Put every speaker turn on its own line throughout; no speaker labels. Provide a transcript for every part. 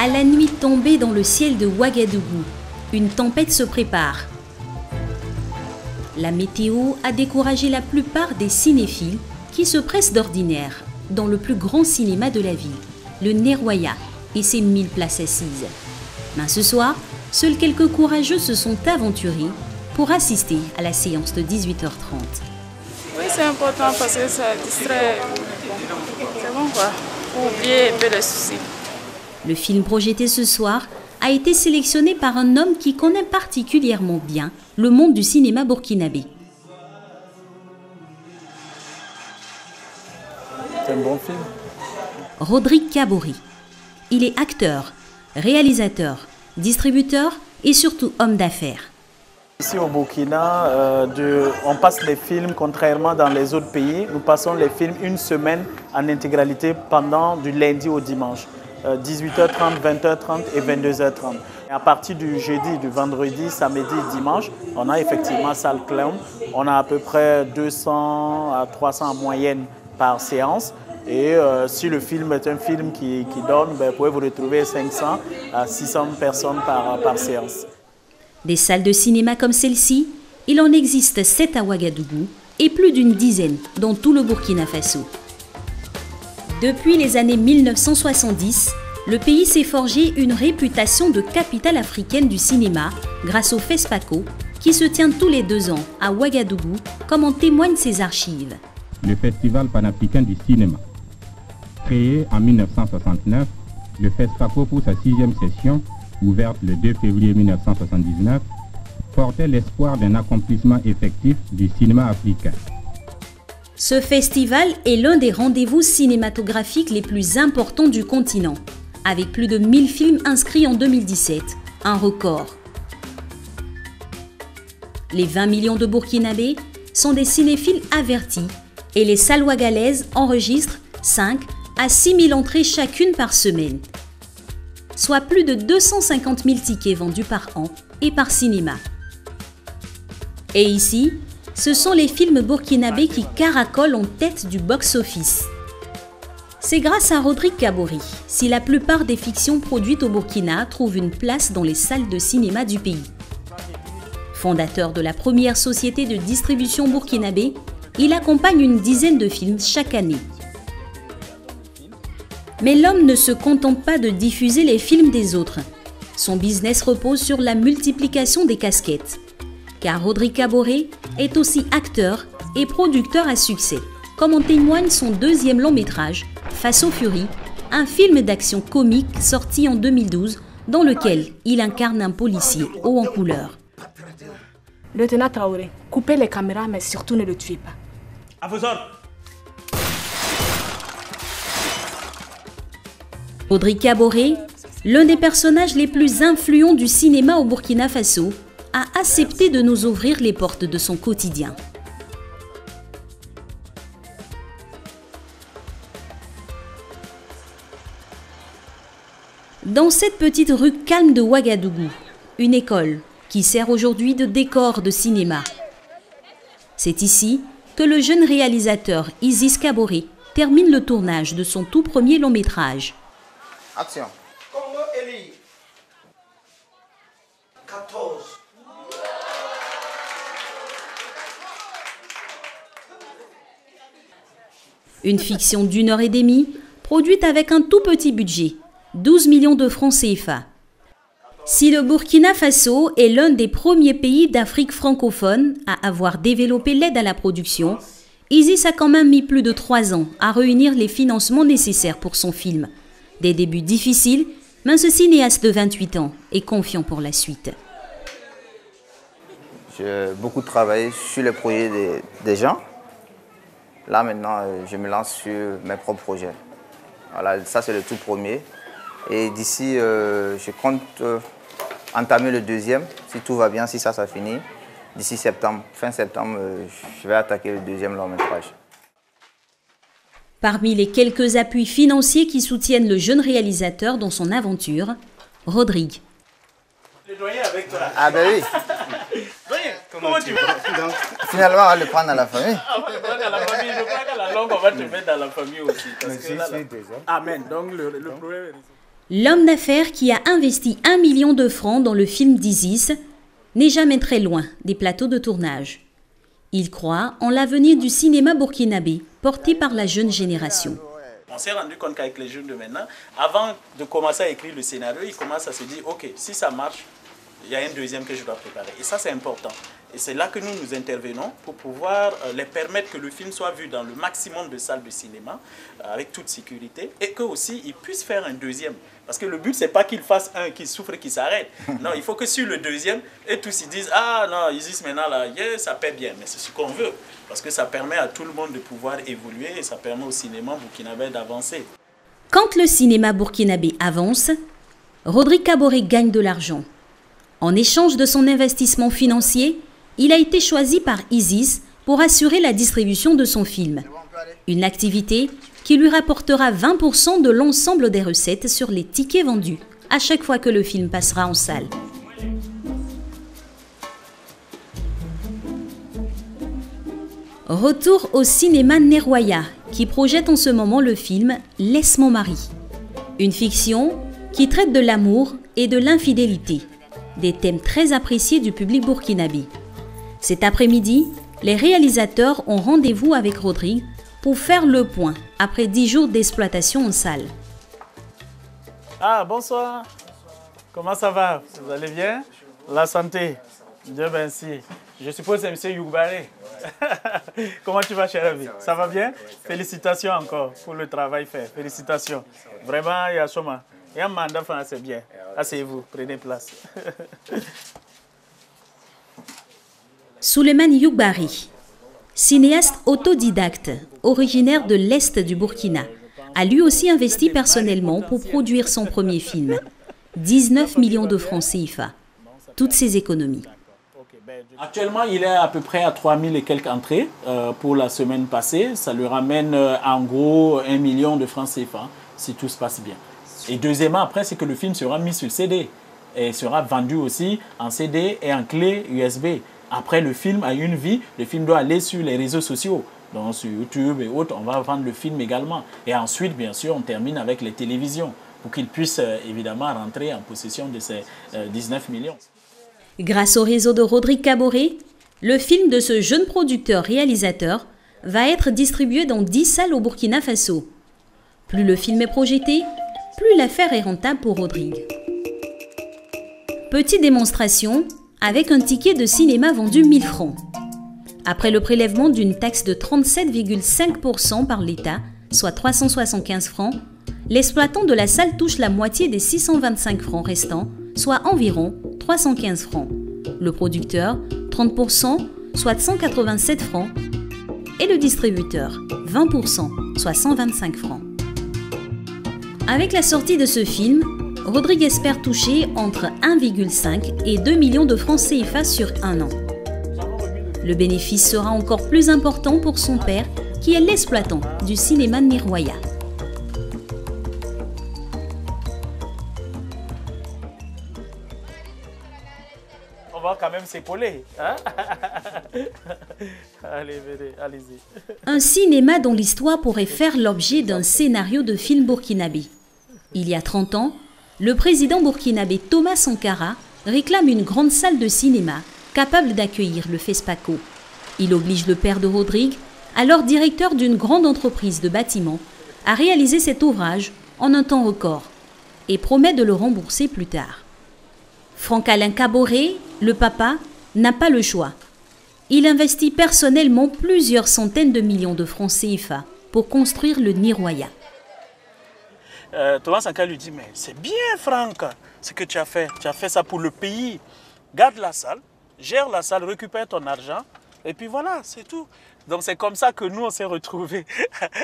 À la nuit tombée dans le ciel de Ouagadougou, une tempête se prépare. La météo a découragé la plupart des cinéphiles qui se pressent d'ordinaire dans le plus grand cinéma de la ville, le Neroya et ses 1000 places assises. Mais ce soir, seuls quelques courageux se sont aventurés pour assister à la séance de 18h30.
Oui, c'est important parce que ça distrait. C'est bon quoi, pour oublier un peu les soucis.
Le film projeté ce soir a été sélectionné par un homme qui connaît particulièrement bien le monde du cinéma burkinabé.
C'est un bon film.
Rodrigue Kabori. Il est acteur, réalisateur, distributeur et surtout homme d'affaires.
Ici au Burkina, on passe les films, contrairement dans les autres pays, nous passons les films une semaine en intégralité pendant du lundi au dimanche. 18h30, 20h30 et 22h30. Et à partir du jeudi, du vendredi, samedi, dimanche, on a effectivement salle clown. On a à peu près 200 à 300 en moyenne par séance. Et si le film est un film qui donne, vous pouvez vous retrouver 500 à 600 personnes par séance.
Des salles de cinéma comme celle-ci, il en existe 7 à Ouagadougou et plus d'une dizaine dans tout le Burkina Faso. Depuis les années 1970, le pays s'est forgé une réputation de capitale africaine du cinéma grâce au FESPACO qui se tient tous les 2 ans à Ouagadougou, comme en témoignent ses archives.
Le Festival panafricain du cinéma. Créé en 1969, le FESPACO pour sa 6e session, ouverte le 2 février 1979, portait l'espoir d'un accomplissement effectif du cinéma africain.
Ce festival est l'un des rendez-vous cinématographiques les plus importants du continent, avec plus de 1000 films inscrits en 2017, un record. Les 20 millions de Burkinabés sont des cinéphiles avertis et les salles ouagalaises enregistrent 5 à 6 000 entrées chacune par semaine, soit plus de 250 000 tickets vendus par an et par cinéma. Et ici, ce sont les films burkinabés qui caracolent en tête du box-office. C'est grâce à Rodrigue Kabori si la plupart des fictions produites au Burkina trouvent une place dans les salles de cinéma du pays. Fondateur de la première société de distribution burkinabé, il accompagne une dizaine de films chaque année. Mais l'homme ne se contente pas de diffuser les films des autres. Son business repose sur la multiplication des casquettes. Car Rodrigue Kabori est aussi acteur et producteur à succès, comme en témoigne son 2e long métrage, Faso Fury, un film d'action comique sorti en 2012 dans lequel il incarne un policier haut en couleur.
Lieutenant Traoré, coupez les caméras mais surtout ne le tuez pas.
À vos ordres.
Rodrigue Kabori, l'un des personnages les plus influents du cinéma au Burkina Faso, a accepté de nous ouvrir les portes de son quotidien. Dans cette petite rue calme de Ouagadougou, une école qui sert aujourd'hui de décor de cinéma. C'est ici que le jeune réalisateur Isis Kabori termine le tournage de son tout premier long métrage.
Action.
Congo Eli. 14.
Une fiction d'1 heure et demie, produite avec un tout petit budget, 12 millions de francs CFA. Si le Burkina Faso est l'un des premiers pays d'Afrique francophone à avoir développé l'aide à la production, Isis a quand même mis plus de 3 ans à réunir les financements nécessaires pour son film. Des débuts difficiles, mais ce cinéaste de 28 ans est confiant pour la suite.
J'ai beaucoup travaillé sur les projets des gens. Là maintenant, je me lance sur mes propres projets. Voilà, ça c'est le tout premier. Et d'ici, je compte entamer le 2e, si tout va bien, si ça finit. D'ici septembre, fin septembre, je vais attaquer le 2e long métrage.
Parmi les quelques appuis financiers qui soutiennent le jeune réalisateur dans son aventure, Rodrigue.
Le doyen avec toi.
Ah ben oui.
Doyen, comment tu vas?
Donc, finalement, on va le prendre à la famille.
On va le prendre à la famille. Je crois qu'à la longue, on va te mettre dans la famille aussi. Parce que là,
déjà.
Amen. Donc le problème est...
L'homme d'affaires qui a investi 1 million de francs dans le film d'Isis n'est jamais très loin des plateaux de tournage. Il croit en l'avenir du cinéma burkinabé porté par la jeune génération.
On s'est rendu compte qu'avec les jeunes de maintenant, avant de commencer à écrire le scénario, ils commencent à se dire, ok, si ça marche, il y a un deuxième que je dois préparer. Et ça, c'est important. Et c'est là que nous intervenons pour pouvoir les permettre que le film soit vu dans le maximum de salles de cinéma, avec toute sécurité, et qu'eux aussi, ils puissent faire un deuxième. Parce que le but, ce n'est pas qu'ils fassent un qui souffre et qui s'arrête. Non, il faut que sur le deuxième, et tous ils disent, ah non, Isis maintenant, là, yeah, ça paie bien. Mais c'est ce qu'on veut. Parce que ça permet à tout le monde de pouvoir évoluer et ça permet au cinéma burkinabé d'avancer.
Quand le cinéma burkinabé avance, Rodrigue Kaboré gagne de l'argent. En échange de son investissement financier, il a été choisi par Isis pour assurer la distribution de son film. Une activité qui lui rapportera 20% de l'ensemble des recettes sur les tickets vendus à chaque fois que le film passera en salle. Retour au cinéma Neroya, qui projette en ce moment le film « Laisse mon mari ». Une fiction qui traite de l'amour et de l'infidélité, des thèmes très appréciés du public burkinabé. Cet après-midi, les réalisateurs ont rendez-vous avec Rodrigue pour faire le point après 10 jours d'exploitation en salle.
Ah, bonsoir. Comment ça va? Vous allez bien? La santé? Dieu merci. Je suppose que c'est M. Yougbaré. Comment tu vas, cher ami? Ça va bien? Félicitations encore pour le travail fait. Félicitations. Vraiment, il y a chômage. Il y a un mandat, c'est bien. Asseyez-vous, prenez place.
Souleymane Yougbaré, cinéaste autodidacte, originaire de l'Est du Burkina, a lui aussi investi personnellement pour produire son premier film. 19 millions de francs CFA. Toutes ses économies.
Actuellement, il est à peu près à 3000 et quelques entrées pour la semaine passée. Ça lui ramène en gros 1 million de francs CFA, si tout se passe bien. Et deuxièmement, après, c'est que le film sera mis sur CD et sera vendu aussi en CD et en clé USB. Après, le film a une vie, le film doit aller sur les réseaux sociaux, donc sur YouTube et autres, on va vendre le film également. Et ensuite, bien sûr, on termine avec les télévisions pour qu'ils puissent évidemment rentrer en possession de ces 19 millions.
Grâce au réseau de Rodrigue Kaboré, le film de ce jeune producteur-réalisateur va être distribué dans 10 salles au Burkina Faso. Plus le film est projeté, plus l'affaire est rentable pour Rodrigue. Petite démonstration avec un ticket de cinéma vendu 1000 francs. Après le prélèvement d'une taxe de 37,5% par l'État, soit 375 francs, l'exploitant de la salle touche la moitié des 625 francs restants, soit environ 315 francs. Le producteur, 30%, soit 187 francs. Et le distributeur, 20%, soit 125 francs. Avec la sortie de ce film, Rodrigue espère toucher entre 1,5 et 2 millions de francs CFA sur un an. Le bénéfice sera encore plus important pour son père, qui est l'exploitant du cinéma Neroya.
On va quand même s'épauler. Hein? Allez, venez, allez-y.
Un cinéma dont l'histoire pourrait faire l'objet d'un scénario de film burkinabé. Il y a 30 ans, le président burkinabé Thomas Sankara réclame une grande salle de cinéma capable d'accueillir le FESPACO. Il oblige le père de Rodrigue, alors directeur d'une grande entreprise de bâtiments, à réaliser cet ouvrage en un temps record et promet de le rembourser plus tard. Franck-Alain Kaboré, le papa, n'a pas le choix. Il investit personnellement plusieurs centaines de millions de francs CFA pour construire le Neroya.
Thomas Sankara lui dit, mais c'est bien Franck, ce que tu as fait ça pour le pays. Garde la salle, gère la salle, récupère ton argent, et puis voilà, c'est tout. Donc c'est comme ça que nous, on s'est retrouvés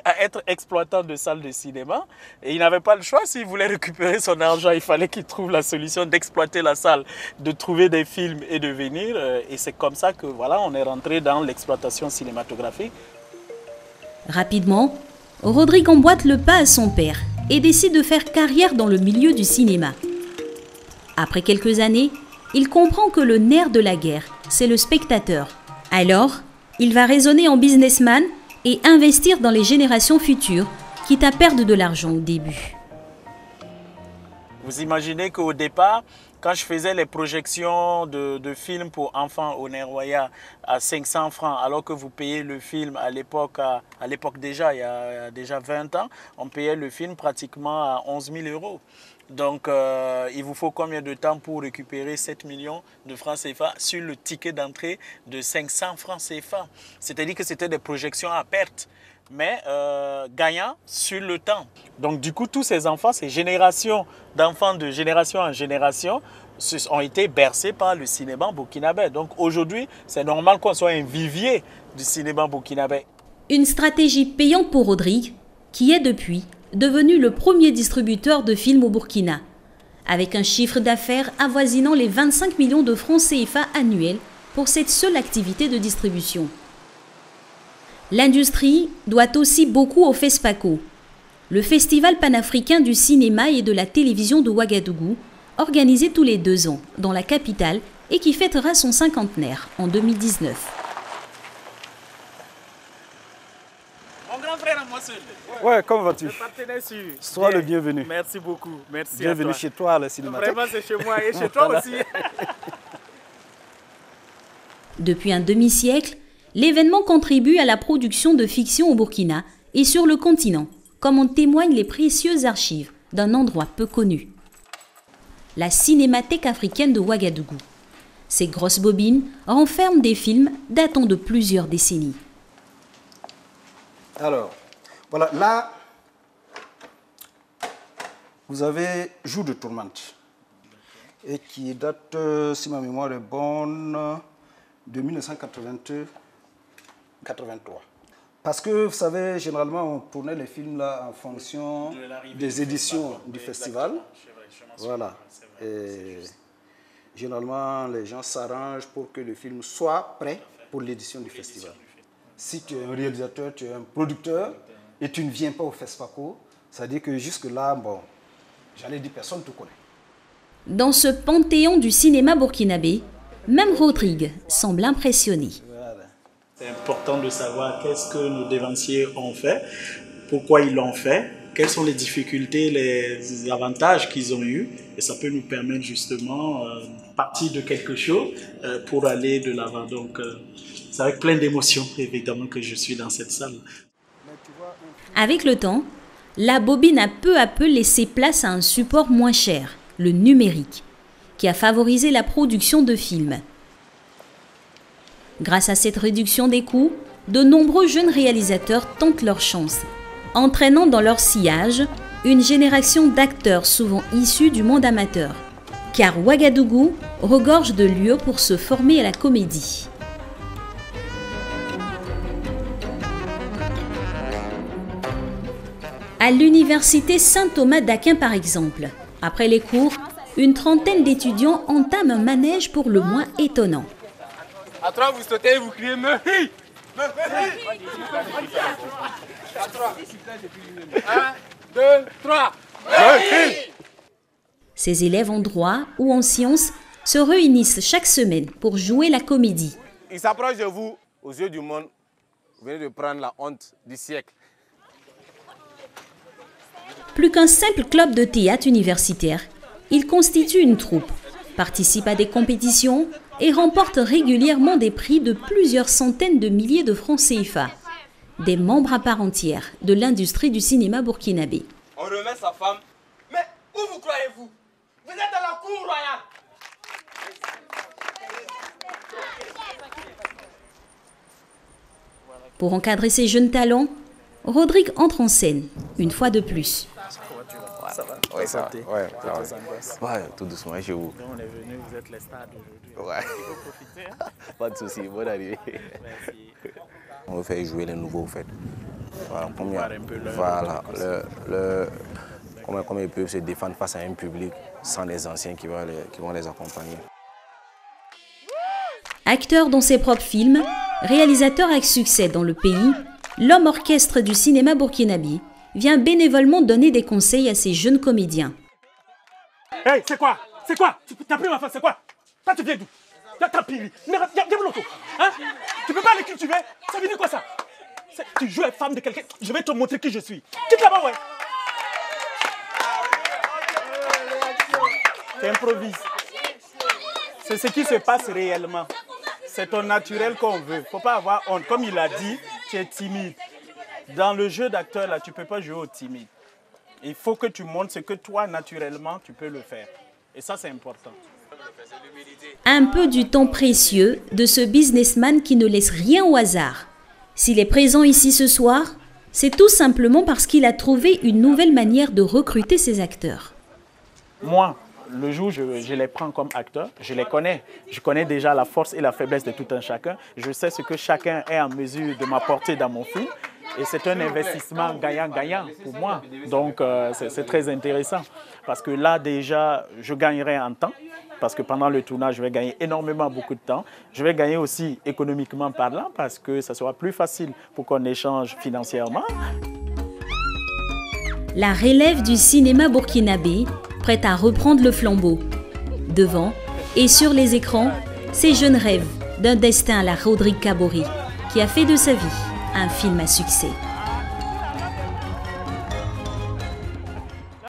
à être exploitants de salles de cinéma. Et il n'avait pas le choix, s'il voulait récupérer son argent, il fallait qu'il trouve la solution d'exploiter la salle, de trouver des films et de venir. Et c'est comme ça que voilà, on est rentré dans l'exploitation cinématographique.
Rapidement, Rodrigue emboîte le pas à son père et décide de faire carrière dans le milieu du cinéma. Après quelques années, il comprend que le nerf de la guerre, c'est le spectateur. Alors, il va raisonner en businessman et investir dans les générations futures, quitte à perdre de l'argent au début.
Vous imaginez qu'au départ, quand je faisais les projections de films pour enfants au Nervoya à 500 francs, alors que vous payez le film à l'époque déjà, il y a déjà 20 ans, on payait le film pratiquement à 11 000 euros. Donc, il vous faut combien de temps pour récupérer 7 millions de francs CFA sur le ticket d'entrée de 500 francs CFA? C'est-à-dire que c'était des projections à perte, mais gagnant sur le temps. Donc, du coup, tous ces enfants, ces générations d'enfants de génération en génération, ont été bercés par le cinéma burkinabé. Donc, aujourd'hui, c'est normal qu'on soit un vivier du cinéma burkinabé.
Une stratégie payante pour Rodrigue, qui est depuis devenu le premier distributeur de films au Burkina, avec un chiffre d'affaires avoisinant les 25 millions de francs CFA annuels pour cette seule activité de distribution. L'industrie doit aussi beaucoup au FESPACO, le Festival panafricain du cinéma et de la télévision de Ouagadougou, organisé tous les 2 ans dans la capitale et qui fêtera son cinquantenaire en 2019.
Mon grand frère à moi seul.
Ouais, comment vas-tu?
Le partenaire sûr.
Sois le bienvenu.
Merci beaucoup. Merci.
Bienvenue chez toi à la Cinémathèque.
Vraiment, c'est chez moi et chez toi aussi.
Depuis un demi-siècle, l'événement contribue à la production de fiction au Burkina et sur le continent, comme en témoignent les précieuses archives d'un endroit peu connu. La Cinémathèque africaine de Ouagadougou. Ces grosses bobines renferment des films datant de plusieurs décennies.
Alors, voilà, là, vous avez Jour de tourmente, et qui date, si ma mémoire est bonne, de 1982-83. Parce que, vous savez, généralement, on tournait les films là en fonction des éditions du festival. Voilà. Et généralement, les gens s'arrangent pour que le film soit prêt pour l'édition du festival. Si tu es un réalisateur, tu es un producteur, et tu ne viens pas au FESPACO, ça veut dire que jusque-là, bon, j'allais dire personne ne te connaît.
Dans ce panthéon du cinéma burkinabé, même Rodrigue semble impressionné.
C'est important de savoir qu'est-ce que nos dévanciers ont fait, pourquoi ils l'ont fait, quelles sont les difficultés, les avantages qu'ils ont eus. Et ça peut nous permettre justement de partir de quelque chose pour aller de l'avant. Donc, c'est avec plein d'émotions, évidemment, que je suis dans cette salle.
Avec le temps, la bobine a peu à peu laissé place à un support moins cher, le numérique, qui a favorisé la production de films. Grâce à cette réduction des coûts, de nombreux jeunes réalisateurs tentent leur chance, entraînant dans leur sillage une génération d'acteurs souvent issus du monde amateur, car Ouagadougou regorge de lieux pour se former à la comédie. À l'université Saint-Thomas d'Aquin par exemple, après les cours, une trentaine d'étudiants entament un manège pour le moins étonnant.
À 3, vous sautez et vous criez Mehi! 1, 2, 3.
Ces élèves en droit ou en sciences se réunissent chaque semaine pour jouer la comédie.
Il s'approche de vous, aux yeux du monde, vous venez de prendre la honte du siècle.
Plus qu'un simple club de théâtre universitaire, ils constituent une troupe, participent à des compétitions et remportent régulièrement des prix de plusieurs centaines de milliers de francs CFA, des membres à part entière de l'industrie du cinéma burkinabé.
On remet sa femme. Mais où vous croyez-vous? Vous êtes dans la cour royale.
Pour encadrer ces jeunes talents, Rodrigue entre en scène, une fois de plus.
Ça va? Oui, ça va. Ouais, tout doucement chez vous.
On est venu, vous êtes les stars d'aujourd'hui.
Ouais.
Il faut profiter. Hein?
Pas de soucis, bonne arrivée.
Merci.
On veut faire jouer les nouveaux, en fait. Voilà, comment ils peuvent se défendre face à un public sans les anciens qui vont les accompagner.
Acteur dans ses propres films, réalisateur avec succès dans le pays, l'homme orchestre du cinéma burkinabé vient bénévolement donner des conseils à ces jeunes comédiens.
Hey, c'est quoi? C'est quoi? T'as pris ma femme, c'est quoi? Toi, tu viens d'où? T'as pris. Mais viens l'auto. Hein? Tu peux pas aller cultiver? Ça veut dire quoi ça? Tu joues avec femme de quelqu'un, je vais te montrer qui je suis. Quitte là-bas, ouais.
Tu improvises. C'est ce qui se passe réellement. C'est ton naturel qu'on veut. Il ne faut pas avoir honte. Comme il a dit, tu es timide. Dans le jeu d'acteur, là, tu ne peux pas jouer au timide. Il faut que tu montres ce que toi, naturellement, tu peux le faire. Et ça, c'est important.
Un peu du temps précieux de ce businessman qui ne laisse rien au hasard. S'il est présent ici ce soir, c'est tout simplement parce qu'il a trouvé une nouvelle manière de recruter ses acteurs.
Moi, le jour où je les prends comme acteurs, je les connais. Je connais déjà la force et la faiblesse de tout un chacun. Je sais ce que chacun est en mesure de m'apporter dans mon film. Et c'est un investissement gagnant-gagnant pour moi. Donc, c'est très intéressant. Parce que là, déjà, je gagnerai en temps. Parce que pendant le tournage, je vais gagner énormément beaucoup de temps. Je vais gagner aussi économiquement parlant parce que ça sera plus facile pour qu'on échange financièrement.
La relève du cinéma burkinabé, prête à reprendre le flambeau. Devant et sur les écrans, ces jeunes rêves d'un destin à la Rodrigue Kabori, qui a fait de sa vie un film à succès.